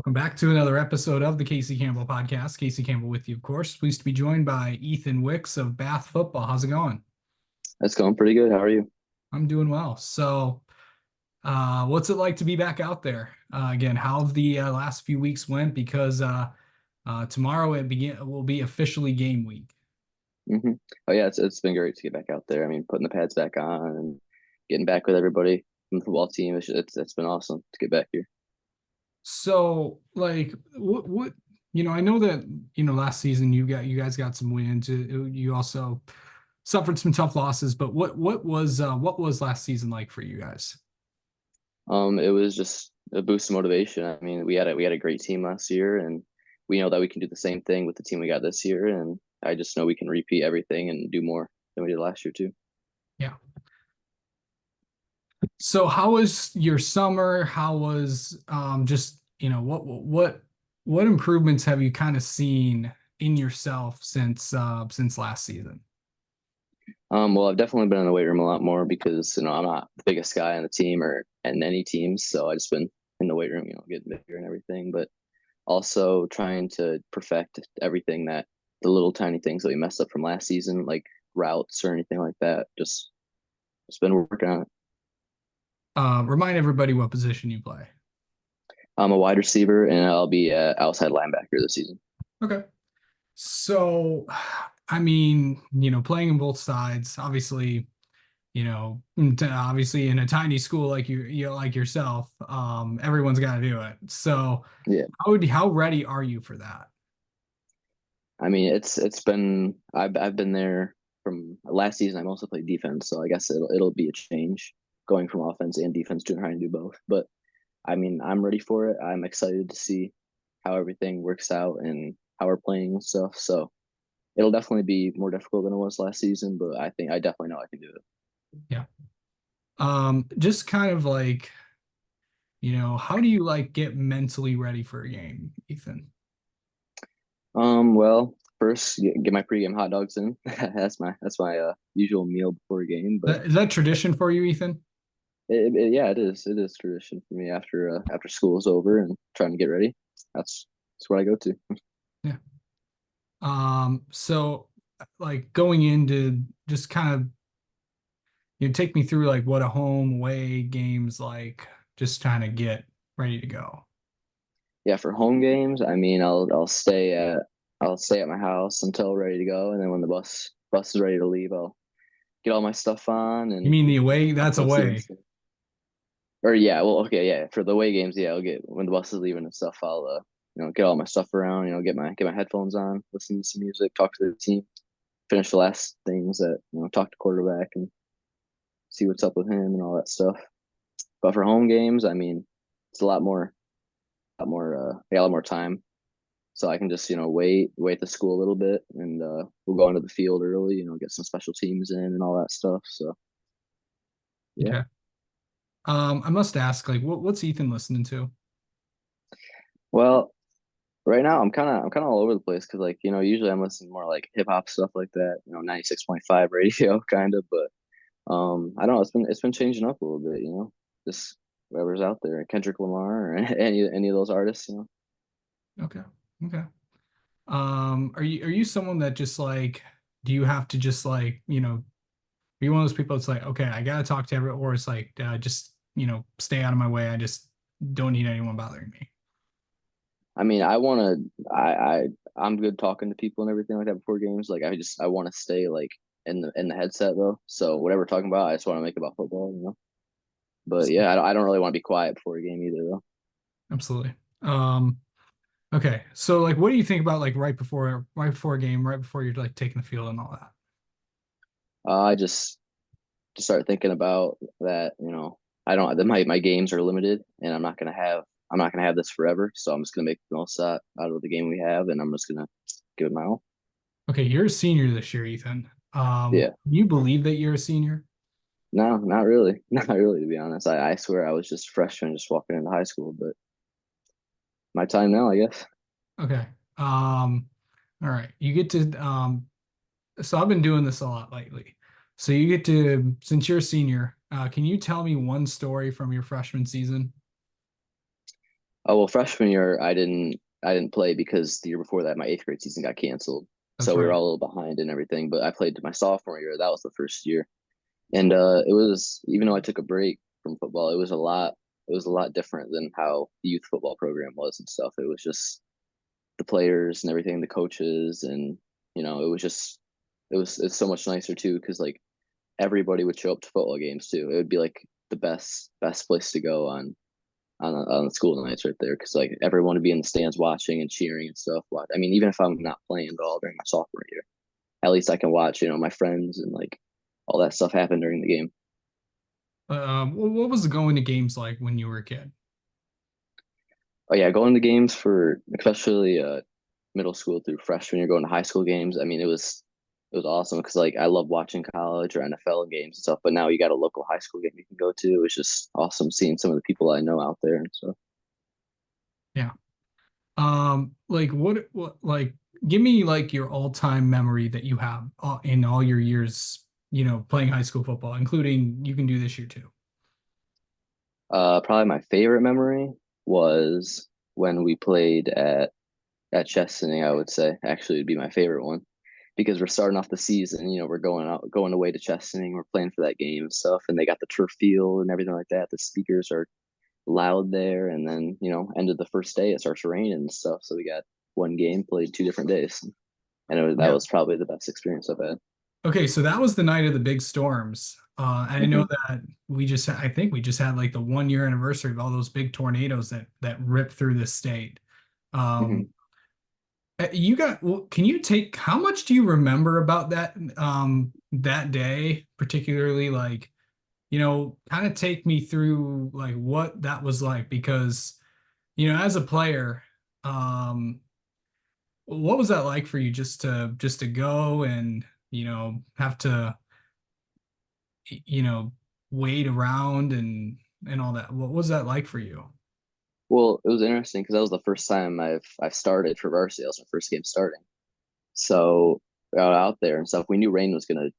Welcome back to another episode of the Casey Campbell podcast. Casey Campbell with you, of course. Pleased to be joined by Ethan Wicks of Bath Football. How's it going? That's going pretty good. How are you? I'm doing well. What's it like to be back out there again? How have the last few weeks went? Because tomorrow it will be officially game week. hmm Oh yeah, it's been great to get back out there. I mean, putting the pads back on and getting back with everybody from the football team. It's been awesome to get back here. I know that last season you guys got some wins. You also suffered some tough losses, but what was last season like for you guys? It was just a boost of motivation. I mean, we had a great team last year, and we know that we can do the same thing with the team we got this year. And I just know we can repeat everything and do more than we did last year too. Yeah. So how was your summer? How was just what improvements have you kind of seen in yourself since last season? Well, I've definitely been in the weight room a lot more because I'm not the biggest guy on the team or in any teams, so I just been in the weight room, getting bigger and everything. But also trying to perfect everything that the little tiny things that we messed up from last season, like routes or anything like that. Just been working on it. Remind everybody what position you play. I'm a wide receiver and I'll be outside linebacker this season. Okay. So, I mean, playing in both sides, obviously, obviously in a tiny school like like yourself, everyone's got to do it. So, Yeah. how ready are you for that? I mean, it's been I've been there from last season. I mostly played defense, so I guess it'll be a change going from offense and defense to trying to do both. But I mean, I'm ready for it. I'm excited to see how everything works out and how we're playing and stuff. So it'll definitely be more difficult than it was last season, but I think I definitely know I can do it. Yeah. Just kind of like, how do you like get mentally ready for a game, Ethan? Well, first get my pregame hot dogs in. That's my usual meal before a game. But Is that tradition for you, Ethan? yeah, it is. It is tradition for me after school is over and trying to get ready. That's what I go to. Yeah. So like going into just kind of take me through like what a home away game's like, just trying to get ready to go. Yeah, for home games, I mean, I'll stay at my house until ready to go, and then when the bus is ready to leave, I'll get all my stuff on You and mean the away? I'll That's go see them. away. Or yeah, well, okay, yeah, for the away games, yeah, I'll get when the bus is leaving and stuff. I'll get all my stuff around. Get my headphones on, listen to some music, talk to the team, finish the last things that talk to quarterback and see what's up with him and all that stuff. But for home games, I mean, it's a lot more time, so I can just wait the school a little bit and we'll go into the field early, get some special teams in and all that stuff. So yeah. Okay. I must ask, like, what's Ethan listening to? Well, right now I'm kind of all over the place because usually I'm listening more like hip hop stuff like that, 96.5 radio kind of, but I don't know, it's been changing up a little bit, just whoever's out there, Kendrick Lamar or any of those artists. Okay. Okay. Are you someone that just like, do you have to just like, are you one of those people that's like, okay, I gotta talk to everyone, or it's like, just, stay out of my way. I just don't need anyone bothering me. I mean, I'm good talking to people and everything like that before games. Like I want to stay like in the headset though. So whatever we're talking about, I just want to make it about football. But yeah, I don't really want to be quiet before a game either though. Absolutely. Okay. So like, what do you think about like right before a game, right before you're like taking the field and all that? I just start thinking about that. I don't that my games are limited, and I'm not gonna have this forever. So I'm just gonna make the most out of the game we have, and I'm just gonna give it my all. Okay, you're a senior this year, Ethan. Yeah. You believe that you're a senior? No, not really. Not really, to be honest. I swear I was just a freshman just walking into high school, but my time now, I guess. Okay. All right. You get to so I've been doing this a lot lately. So you get to, since you're a senior, can you tell me one story from your freshman season? Oh well, freshman year I didn't play because the year before that my eighth grade season got canceled, That's so we were right. all a little behind and everything. But I played my sophomore year. That was the first year, and it was even though I took a break from football, it was a lot. It was a lot different than how the youth football program was and stuff. It was just the players and everything, the coaches, and it was just it's so much nicer too because like everybody would show up to football games too. It would be like the best place to go on the school nights right there because like everyone would be in the stands watching and cheering and stuff. I mean, even if I'm not playing at all during my sophomore year, at least I can watch my friends and like all that stuff happen during the game. What was going to games like when you were a kid? Oh yeah, going to games for especially middle school through freshman year, going to high school games. I mean, it was awesome because like I love watching college or NFL games and stuff. But now you got a local high school game you can go to. It's just awesome seeing some of the people I know out there and stuff. Yeah. Like what like give me like your all-time memory that you have in all your years, playing high school football, including you can do this year too. Probably my favorite memory was when we played at Chesaning. I would say actually would be my favorite one because we're starting off the season. We're going away to Chesaning. We're playing for that game and stuff, and they got the turf field and everything like that. The speakers are loud there, and then ended the first day. It starts raining and stuff, so we got one game played 2 different days, and that Yeah. was probably the best experience I've had. Okay, so that was the night of the big storms. I know Hmm. that I think we just had like the 1 year anniversary of all those big tornadoes that ripped through the state. Um, Hmm. well, can you take, how much do you remember about that day, particularly like, kind of take me through like what that was like because, as a player, um, what was that like for you just to go and, have to you know, wait around and all that. What was that like for you? Well, it was interesting because that was the first time I've started for varsity. That was my first game starting. So we got out there and stuff. We knew rain was gonna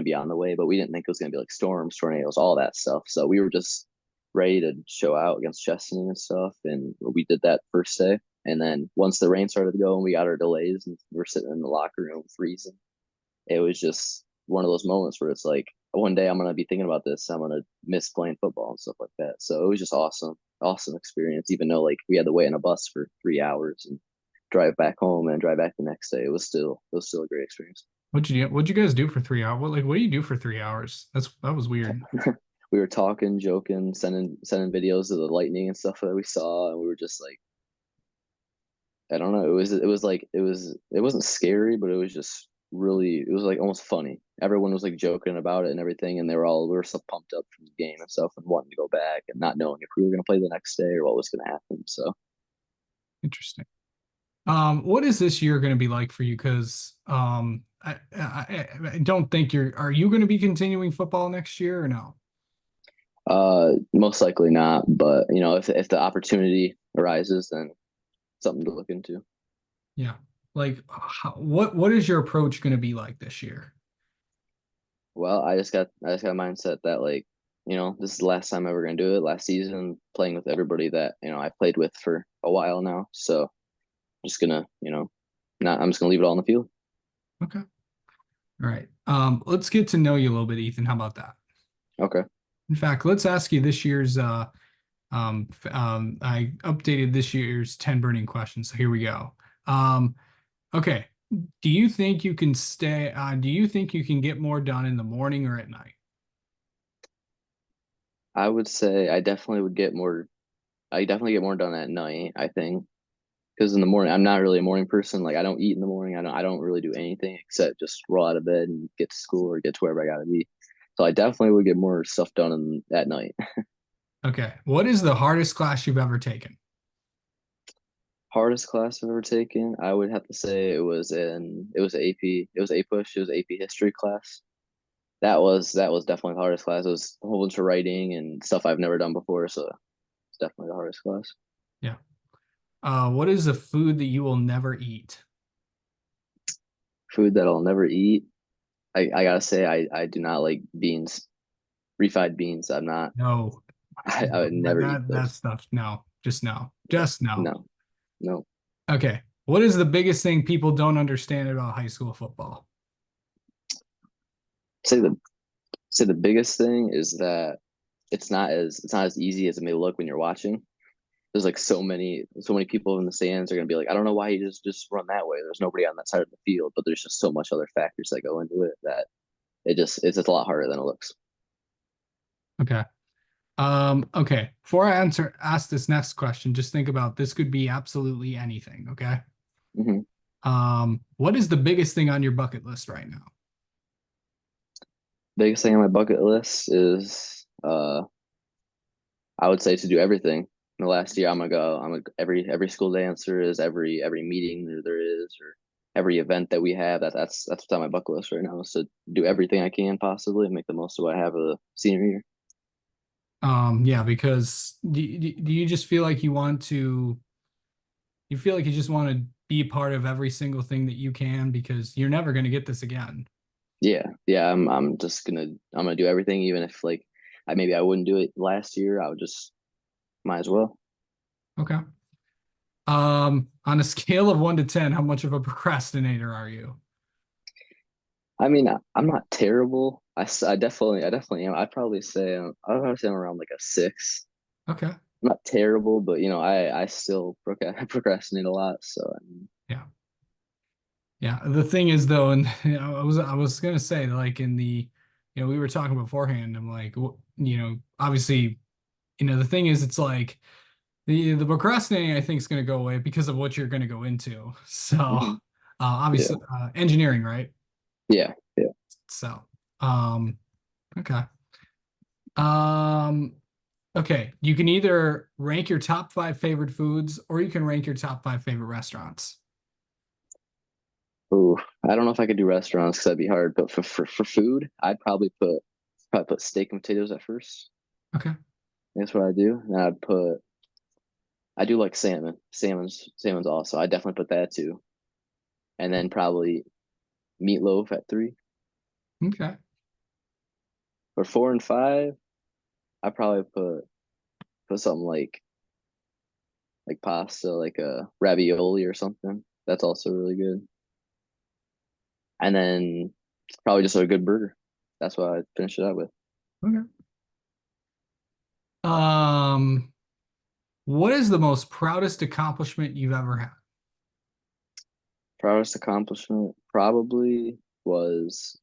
be on the way, but we didn't think it was gonna be like storms, tornadoes, all that stuff. So we were just ready to show out against Chesaning and stuff. And we did that first day. And then once the rain started to go and we got our delays and we were sitting in the locker room freezing, it was just one of those moments where it's like one day I'm gonna be thinking about this. I'm gonna miss playing football and stuff like that. So it was just awesome, awesome experience. Even though like we had to wait on a bus for 3 hours and drive back home and drive back the next day, it was still a great experience. What'd you guys do for 3 hours? What do you do for 3 hours? That was weird. We were talking, joking, sending videos of the lightning and stuff that we saw, and we were just like, I don't know. It wasn't scary, but it was just really it was like almost funny. Everyone was like joking about it and everything, and we were so pumped up from the game and stuff and wanting to go back and not knowing if we were gonna play the next day or what was gonna happen. So Interesting. What is this year going to be like for you? Because I don't think are you going to be continuing football next year or no? most likely not, but if the opportunity arises, then something to look into. Yeah. Like what is your approach going to be like this year? Well, I just got a mindset that like, this is the last time I'm ever gonna do it. Last season, playing with everybody that I played with for a while now. So I'm just gonna, not I'm just gonna leave it all on the field. Okay. All right. Let's get to know you a little bit, Ethan. How about that? Okay. In fact, let's ask you this year's I updated this year's 10 burning questions. So here we go. Um, okay. Do you think you can get more done in the morning or at night? I would say I definitely get more done at night, I think. Because in the morning, I'm not really a morning person. Like I don't eat in the morning. I don't really do anything except just roll out of bed and get to school or get to wherever I gotta be. So I definitely would get more stuff done at night. Okay. What is the hardest class you've ever taken? Hardest class I've ever taken, I would have to say it was AP, it was A push, it was AP history class. That was definitely the hardest class. It was a whole bunch of writing and stuff I've never done before, so it's definitely the hardest class. Yeah. What is the food that you will never eat? Food that I'll never eat. I gotta say I do not like beans, refried beans. I'm not No, I would that never eat that, that those. stuff. No. Just no. Just no. No, no. Okay. What is the biggest thing people don't understand about high school football? Say the say the biggest thing is that it's not as easy as it may look when you're watching. There's like so many people in the stands are gonna be like, I don't know why you just run that way. There's nobody on that side of the field, but there's just so much other factors that go into it that it's just a lot harder than it looks. Okay. Okay. Before I ask this next question, just think about this could be absolutely anything, okay? Hmm. What is the biggest thing on your bucket list right now? Biggest thing on my bucket list is I would say to do everything. In the last year, every school dancer is every meeting there is or every event that we have. That's what's on my bucket list right now is to do everything I can possibly and make the most of what I have a senior year. Yeah, because do you just feel like you feel like you just want to be part of every single thing that you can because you're never going to get this again. Yeah, yeah. I'm gonna do everything, even if like I wouldn't do it last year. I would just might as well. Okay. On a scale of 1 to 10, how much of a procrastinator are you? I mean, I'm not terrible. I definitely am. I'd probably say I'm around like a 6. Okay. I'm not terrible, but I still procrastinate a lot. So I mean, Yeah. Yeah. The thing is though, and I was gonna say like in the, we were talking beforehand. I'm like, obviously, the thing is, it's like the procrastinating I think is gonna go away because of what you're gonna go into. So, mhm. Yeah, obviously, engineering, right? yeah, yeah. So, um, okay. Um, okay. You can either rank your top five favorite foods, or you can rank your top five favorite restaurants. Ooh, I don't know if I could do restaurants because that'd be hard. But for food, probably put steak and potatoes at first. Okay. That's what I do. And I do like salmon. Salmon's also. I definitely put that too. And then probably meatloaf at 3. Okay. For 4 and 5, I probably put something like pasta, like a ravioli or something. That's also really good. And then probably just a good burger. That's what I finish it out with. Okay. Um, what is the most proudest accomplishment you've ever had? Proudest accomplishment probably was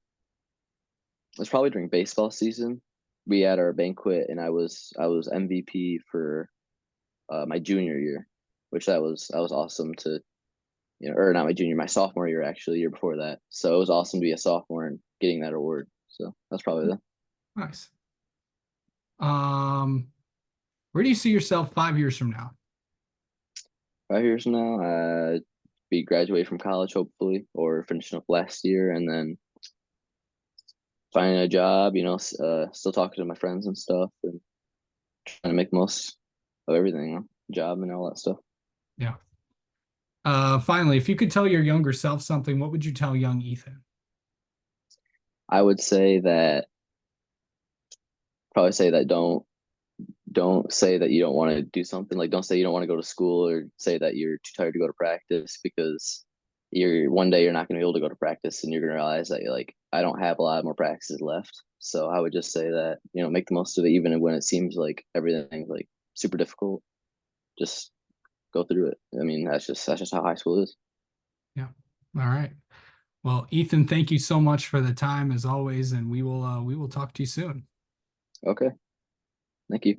probably during baseball season. We had our banquet and I was MVP for my junior year, which that was awesome to or not my junior, my sophomore year actually, year before that. So it was awesome to be a sophomore and getting that award. So that's probably the Nice. Um, where do you see yourself 5 years from now? 5 years from now. Be graduate from college hopefully, or finishing up last year, and then finding a job. Still talking to my friends and stuff, and trying to make the most of everything, job and all that stuff. Yeah. Finally, if you could tell your younger self something, what would you tell young Ethan? I would say that probably say that don't say that you don't want to do something. Like don't say you don't want to go to school or say that you're too tired to go to practice because you're one day you're not going to be able to go to practice and you're going to realize that you're like I don't have a lot more practices left. So I would just say that make the most of it even when it seems like everything's like super difficult. Just go through it. I mean that's just how high school is. Yeah. All right. Well, Ethan, thank you so much for the time as always, and we will talk to you soon. Okay, thank you.